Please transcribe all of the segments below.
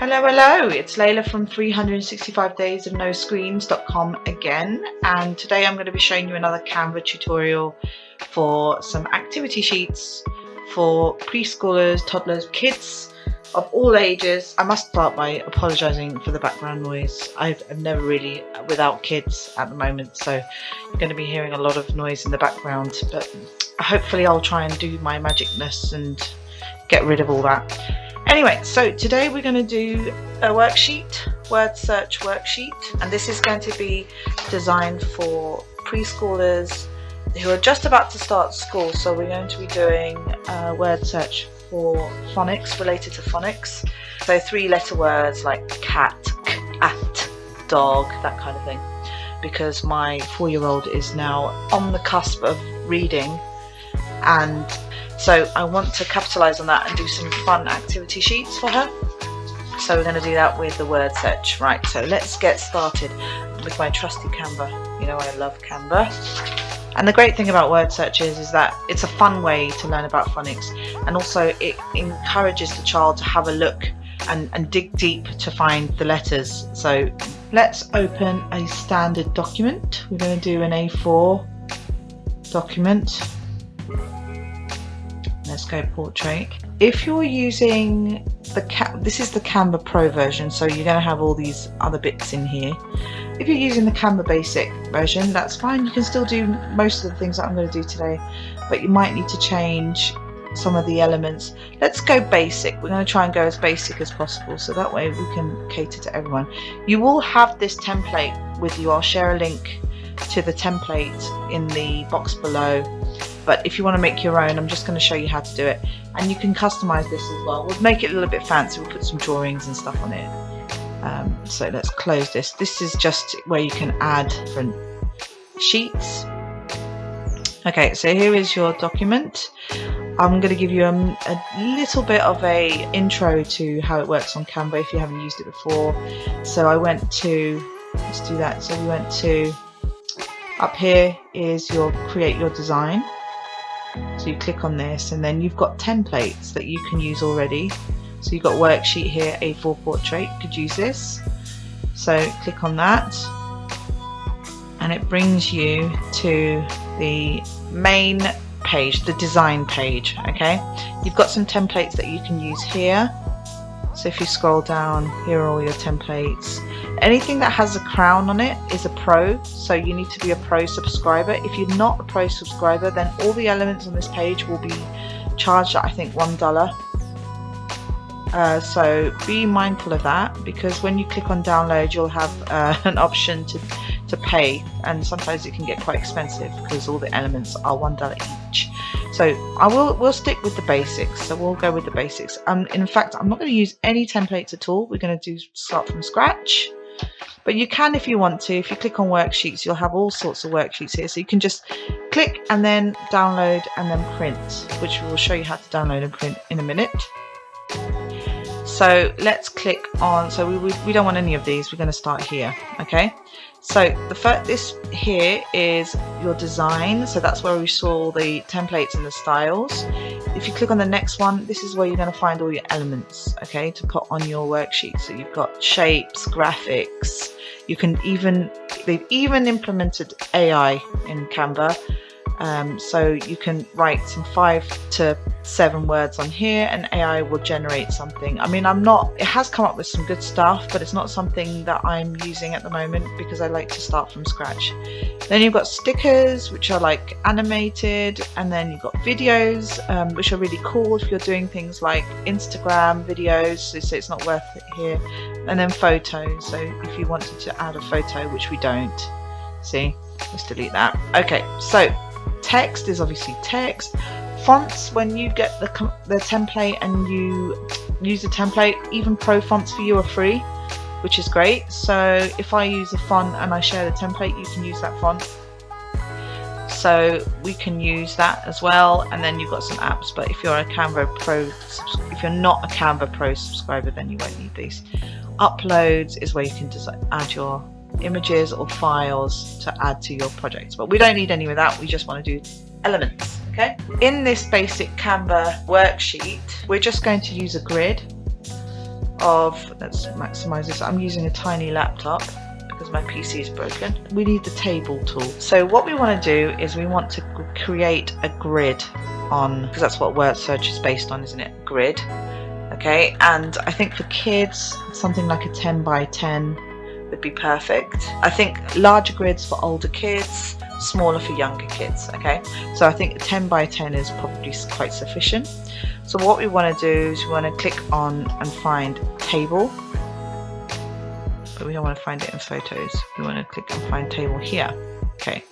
Hello, it's Layla from 365daysofnoscreens.com again, and today I'm going to be showing you another Canva tutorial for some activity sheets for preschoolers, toddlers, kids of all ages. I must start by apologising for the background noise. I've never really without kids at the moment, so you're going to be hearing a lot of noise in the background, but hopefully I'll try and do my magicness and get rid of all that. Anyway, so today we're going to do a worksheet, Wordsearch worksheet, and this is going to be designed for preschoolers who are just about to start school. So we're going to be doing word search for phonics, related to phonics. So 3-letter words like cat, cat, dog, that kind of thing. Because my 4-year-old is now on the cusp of reading, and so I want to capitalize on that and do some fun activity sheets for her. So we're going to do that with the word search. Right, so let's get started with my trusty Canva. You know I love Canva. And the great thing about word search is that it's a fun way to learn about phonics, and also it encourages the child to have a look and dig deep to find the letters. So let's open a standard document. We're going to do an A4 document. Let's go portrait. If you're using this is the Canva Pro version, so you're going to have all these other bits in here. If you're using the Canva Basic version, that's fine. You can still do most of the things that I'm going to do today, but you might need to change some of the elements. Let's go basic. We're going to try and go as basic as possible, so that way we can cater to everyone. You will have this template with you. I'll share a link to the template in the box below. But if you want to make your own, I'm just going to show you how to do it. And you can customize this as well. We'll make it a little bit fancy. We'll put some drawings and stuff on it. So let's close this. This is just where you can add different sheets. Okay, so here is your document. I'm going to give you a little bit of a intro to how it works on Canva if you haven't used it before. So I went to, let's do that. So we went to, up here is your create your design. So you click on this, and then you've got templates that you can use already. So you've got worksheet here, A4 portrait, you could use this. So click on that, and it brings you to the main page, the design page. Okay, you've got some templates that you can use here. So if you scroll down, here are all your templates. Anything that has a crown on it is a pro, so you need to be a pro subscriber. If you're not a pro subscriber, then all the elements on this page will be charged at, I think, $1. So be mindful of that, because when you click on download, you'll have an option to pay, and sometimes it can get quite expensive because all the elements are $1 each. So we'll stick with the basics. So we'll go with the basics. In fact, I'm not going to use any templates at all. We're going to start from scratch. But you can if you want to. If you click on worksheets, you'll have all sorts of worksheets here. So you can just click and then download and then print, which we'll show you how to download and print in a minute. So let's click on, so we don't want any of these. We're going to start here. Okay. So this here is your design. So that's where we saw the templates and the styles. If you click on the next one, this is where you're going to find all your elements, okay, to put on your worksheet. So you've got shapes, graphics. You can they've even implemented AI in Canva. So you can write some 5 to 7 words on here, and AI will generate something. I mean, it has come up with some good stuff, but it's not something that I'm using at the moment because I like to start from scratch. Then you've got stickers, which are like animated, and then you've got videos, which are really cool if you're doing things like Instagram videos, so it's not worth it here. And then photos, so if you wanted to add a photo, which we don't, see, let's delete that. Okay, so text is obviously text. Fonts, when you get the template and you use the template, even pro fonts for you are free, which is great. So if I use a font and I share the template, you can use that font. So we can use that as well. And then you've got some apps, but if you're not a Canva Pro subscriber, then you won't need these. Uploads is where you can just add your images or files to add to your projects, but we don't need any of that. We just want to do elements. Okay, in this basic Canva worksheet, we're just going to use a grid of, let's maximize this. I'm using a tiny laptop because my PC is broken. We need the table tool. So what we want to do is we want to create a grid on, because that's what Wordsearch is based on, isn't it? Grid. Okay, and I think for kids, something like a 10 by 10 would be perfect. I think larger grids for older kids, smaller for younger kids. Okay, so I think 10 by 10 is probably quite sufficient. So what we want to do is we want to click on and find table, but we don't want to find it in photos. We want to click and find table here. Okay,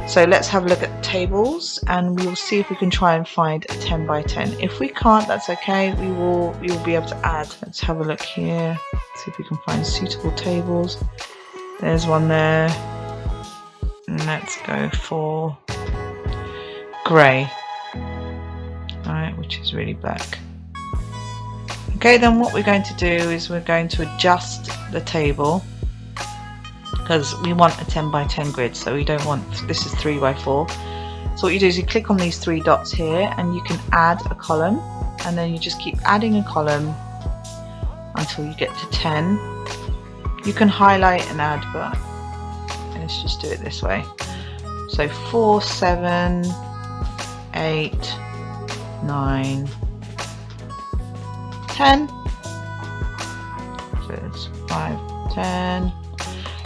so let's have a look at tables and we'll see if we can try and find a 10 by 10. If we can't, that's okay. We will be able to add. Let's have a look here. See if we can find suitable tables. There's one there. And let's go for grey. Alright, which is really black. Okay, then what we're going to do is we're going to adjust the table, because we want a 10 by 10 grid, so we don't want, this is 3 by 4. So what you do is you click on these 3 dots here and you can add a column, and then you just keep adding a column until you get to 10. You can highlight and add, but let's just do it this way. So 4, 7, 8, 9, 10. So it's 5, 10.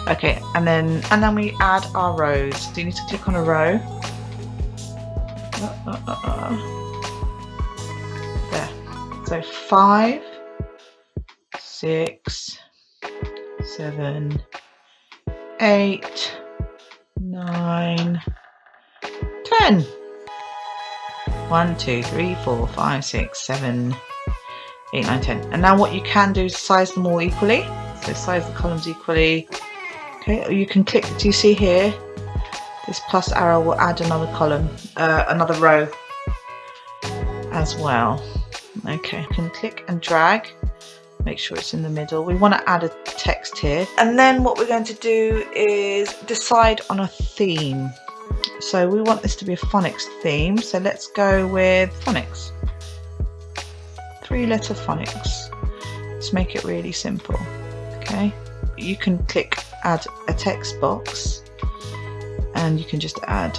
Okay, and then we add our rows. So you need to click on a row. There. So 5, 6, 7, 8, 9, 10. 1, 2, 3, 4, 5, 6, 7, 8, 9, 10. And now what you can do is size them all equally. So size the columns equally. Okay, or you can click, do you see here? This plus arrow will add another column, another row as well. Okay, you can click and drag. Make sure it's in the middle. We want to add a text here. And then what we're going to do is decide on a theme. So we want this to be a phonics theme. So let's go with phonics. 3-letter phonics. Let's make it really simple. Okay. You can click add a text box, and you can just add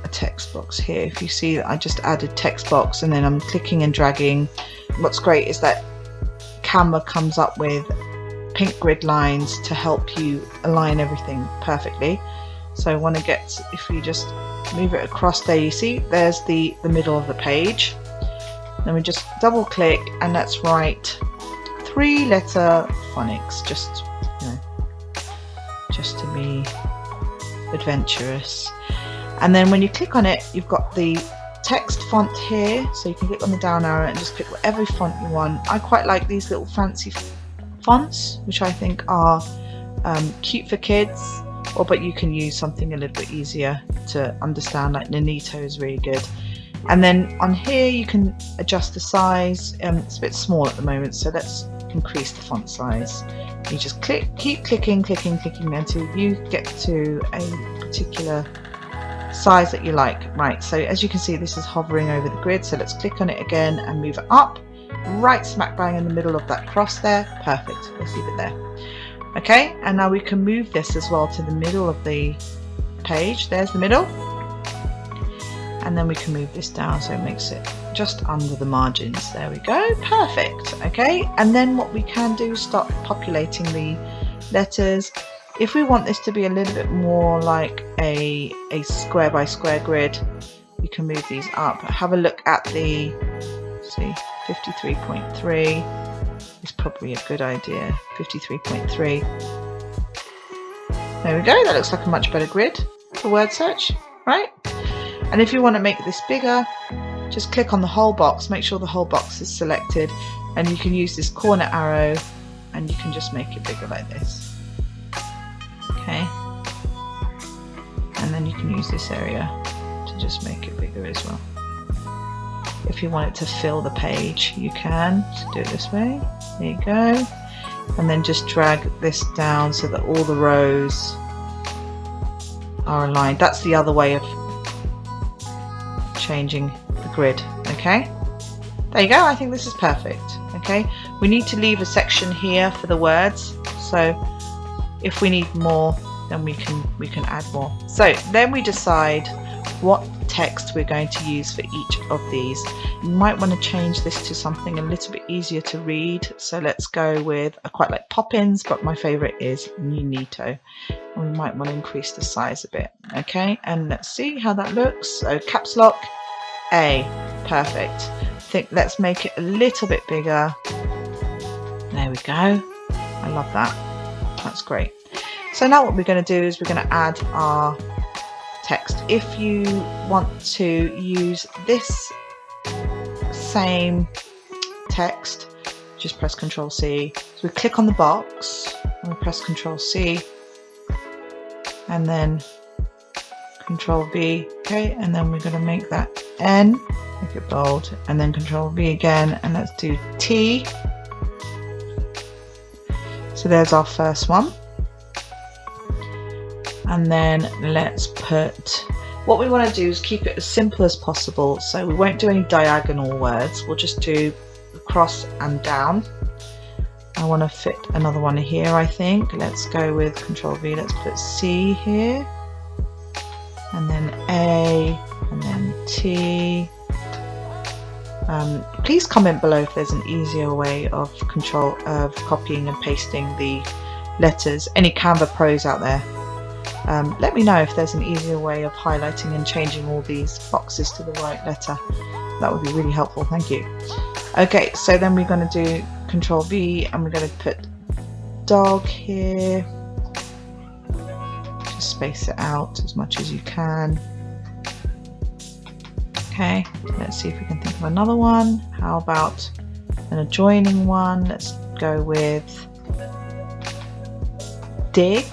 a text box here. If you see that I just added text box and then I'm clicking and dragging. What's great is that Canva comes up with pink grid lines to help you align everything perfectly. So I want to get, if you just move it across there, you see there's the middle of the page. Then we just double click and let's write 3-letter phonics, just, you know, just to be adventurous. And then when you click on it, you've got the text font here, so you can click on the down arrow and just pick whatever font you want. I quite like these little fancy fonts, which I think are cute for kids, but you can use something a little bit easier to understand, like Nanito is really good. And then on here you can adjust the size. It's a bit small at the moment, so let's increase the font size. You just keep clicking until you get to a particular size that you like. Right, so as you can see, this is hovering over the grid, so let's click on it again and move it up, right smack bang in the middle of that cross there. Perfect, let's leave it there. Okay, and now we can move this as well to the middle of the page. There's the middle, and then we can move this down so it makes it just under the margins. There we go, perfect. Okay, and then what we can do is start populating the letters. If we want this to be a little bit more like a square by square grid, you can move these up. Have a look at the, see, 53.3 is probably a good idea. 53.3. There we go, that looks like a much better grid for Wordsearch, right? And if you want to make this bigger, just click on the whole box, make sure the whole box is selected, and you can use this corner arrow and you can just make it bigger like this. Okay, and then you can use this area to just make it bigger as well. If you want it to fill the page, you can. So do it this way. There you go. And then just drag this down so that all the rows are aligned. That's the other way of changing the grid. Okay, there you go. I think this is perfect. Okay, We need to leave a section here for the words, so if we need more, then we can add more. So then we decide what text we're going to use for each of these. You might want to change this to something a little bit easier to read, so let's go with, I quite like Poppins, but my favorite is Nunito. We might want to increase the size a bit. Okay, and let's see how that looks. So caps lock A, perfect. Let's make it a little bit bigger. There we go. I love that. That's great. So now what we're going to do is we're going to add our text. If you want to use this same text, just press Ctrl C. So we click on the box and we press Ctrl C and then Ctrl V. Okay, and then we're going to make that N, make it bold, and then Ctrl V again, and let's do T. So there's our first one. And then let's put, what we want to do is keep it as simple as possible. So we won't do any diagonal words. We'll just do across and down. I want to fit another one here, I think. Let's go with Ctrl V. Let's put C here. And then A, and then T. Please comment below if there's an easier way of copying and pasting the letters. Any Canva pros out there? Let me know if there's an easier way of highlighting and changing all these boxes to the right letter. That would be really helpful, thank you. Okay, so then we're going to do Ctrl V and we're going to put dog here. Just space it out as much as you can. Okay, let's see if we can think of another one. How about an adjoining one? Let's go with dig.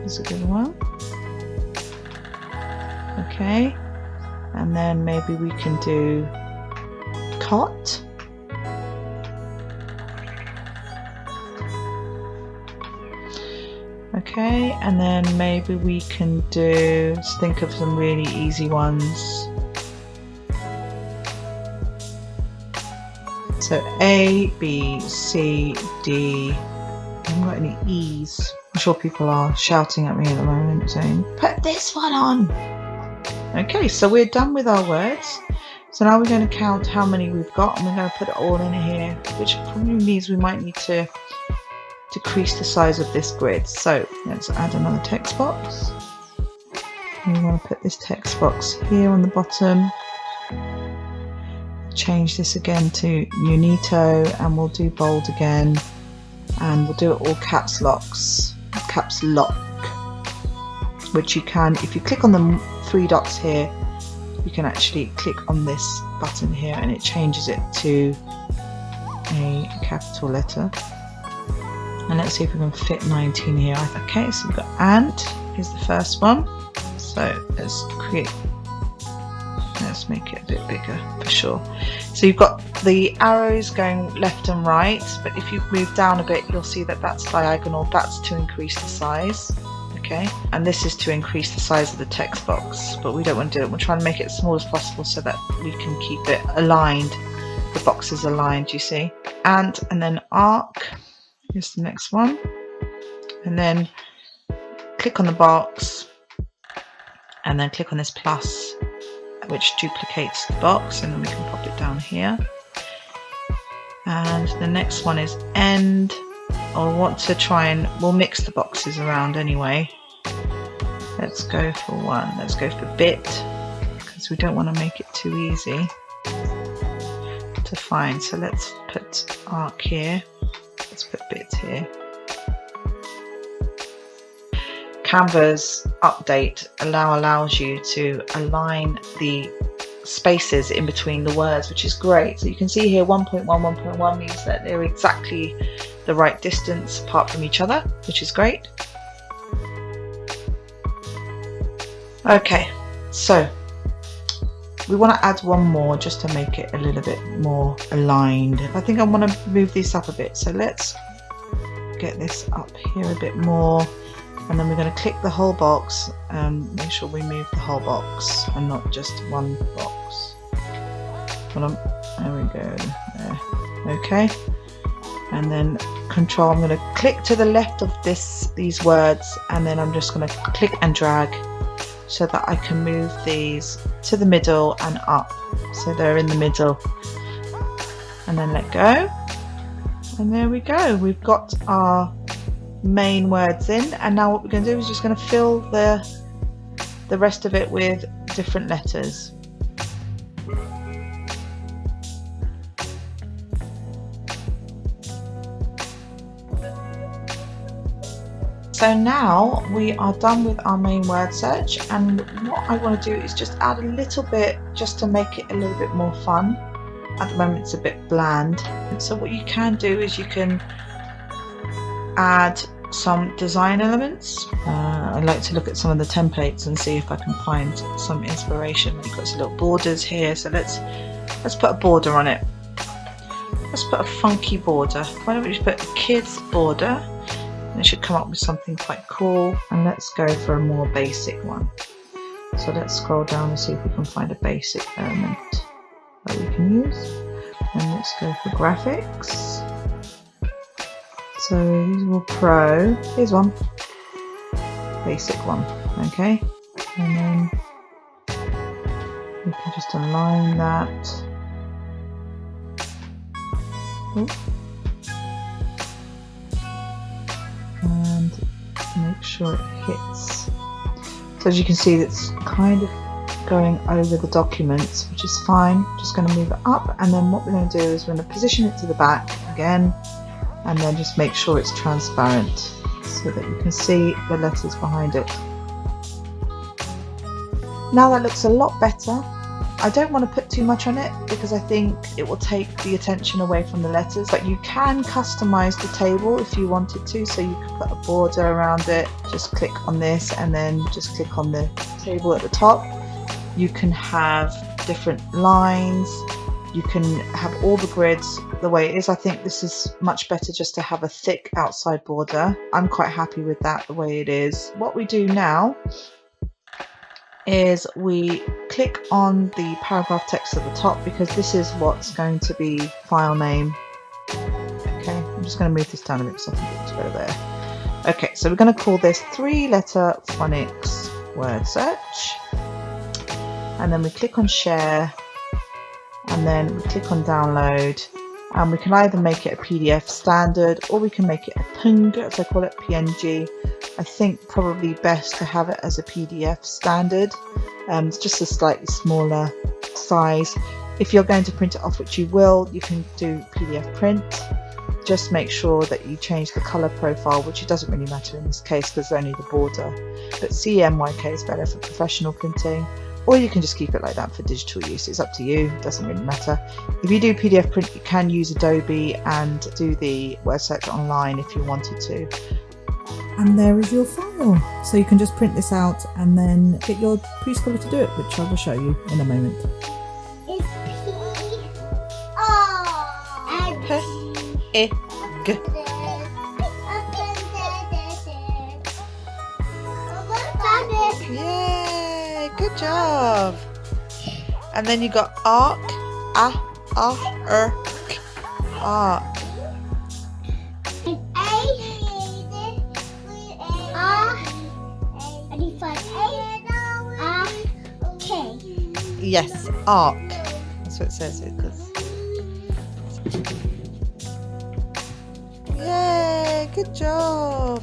That's a good one. Okay, and then maybe we can do cot. Okay, and then maybe we can do, let's think of some really easy ones. So A, B, C, D. I haven't got any E's. I'm sure people are shouting at me at the moment saying, put this one on. Okay, so we're done with our words. So now we're going to count how many we've got and we're going to put it all in here, which probably means we might need to decrease the size of this grid. So let's add another text box. And we want to put this text box here on the bottom. Change this again to Nunito and we'll do bold again. And we'll do it all caps lock, which you can, if you click on the three dots here, you can actually click on this button here and it changes it to a capital letter. And let's see if we can fit 19 here. Okay, so we've got and, here's the first one. So let's make it a bit bigger for sure. So you've got the arrows going left and right, but if you move down a bit, you'll see that that's diagonal. That's to increase the size. Okay, and this is to increase the size of the text box, but we don't want to do it. We'll try and make it as small as possible so that we can keep it aligned. The box is aligned, you see. And then arc. Here's the next one. And then click on the box and then click on this plus, which duplicates the box, and then we can pop it down here. And the next one is end. I'll want to try and, we'll mix the boxes around anyway. Let's go for one. Let's go for bit, because we don't want to make it too easy to find. So let's put arc here. Let's put bit here. Canva's update allows you to align the spaces in between the words, which is great. So you can see here 1.1, 1.1 means that they're exactly the right distance apart from each other, which is great. Okay, so we want to add one more just to make it a little bit more aligned. I think I want to move this up a bit, so let's get this up here a bit more. And then we're going to click the whole box and make sure we move the whole box and not just one box. Hold on, there we go, there. Okay, and then control, I'm going to click to the left of these words, and then I'm just going to click and drag so that I can move these to the middle and up, so they're in the middle, and then let go, and there we go. We've got our main words in, and now what we're going to do is just going to fill the rest of it with different letters. So now we are done with our main word search, and what I want to do is just add a little bit just to make it a little bit more fun. At the moment it's a bit bland, so what you can do is you can add some design elements. I like to look at some of the templates and see if I can find some inspiration. We've got some little borders here, so let's put a border on it. Let's put a funky border. Why don't we just put a kids border? And it should come up with something quite cool. And let's go for a more basic one. So let's scroll down and see if we can find a basic element that we can use. And let's go for graphics. So these are all pro. Here's one. Basic one. Okay. And then we can just align that. Ooh. And make sure it hits. So as you can see, it's kind of going over the documents, which is fine. Just going to move it up, and then what we're going to do is we're going to position it to the back again, and then just make sure it's transparent so that you can see the letters behind it. Now that looks a lot better. I don't want to put too much on it because I think it will take the attention away from the letters, but you can customize the table if you wanted to, so you can put a border around it. Just click on this and then just click on the table at the top. You can have different lines, you can have all the grids the way it is. I think this is much better just to have a thick outside border. I'm quite happy with that the way it is. What we do now is we click on the paragraph text at the top, because this is what's going to be file name. Okay, I'm just going to move this down a bit because I think it looks better there. Okay, so we're going to call this 3-letter phonics word search, and then we click on share, and then we click on download, and we can either make it a PDF standard or we can make it a PNG, as I call it, PNG. I think probably best to have it as a PDF standard. It's just a slightly smaller size. If you're going to print it off, which you will, you can do PDF print. Just make sure that you change the color profile, which it doesn't really matter in this case because only the border. But CMYK is better for professional printing, or you can just keep it like that for digital use. It's up to you, it doesn't really matter. If you do PDF print, you can use Adobe and do the word search online if you wanted to. And there is your file. So you can just print this out and then get your preschooler to do it, which I will show you in a moment. It's P-E-G. Yay, good job. And then you got arc, arc. Yes, arc. That's what it says. Yay, good job.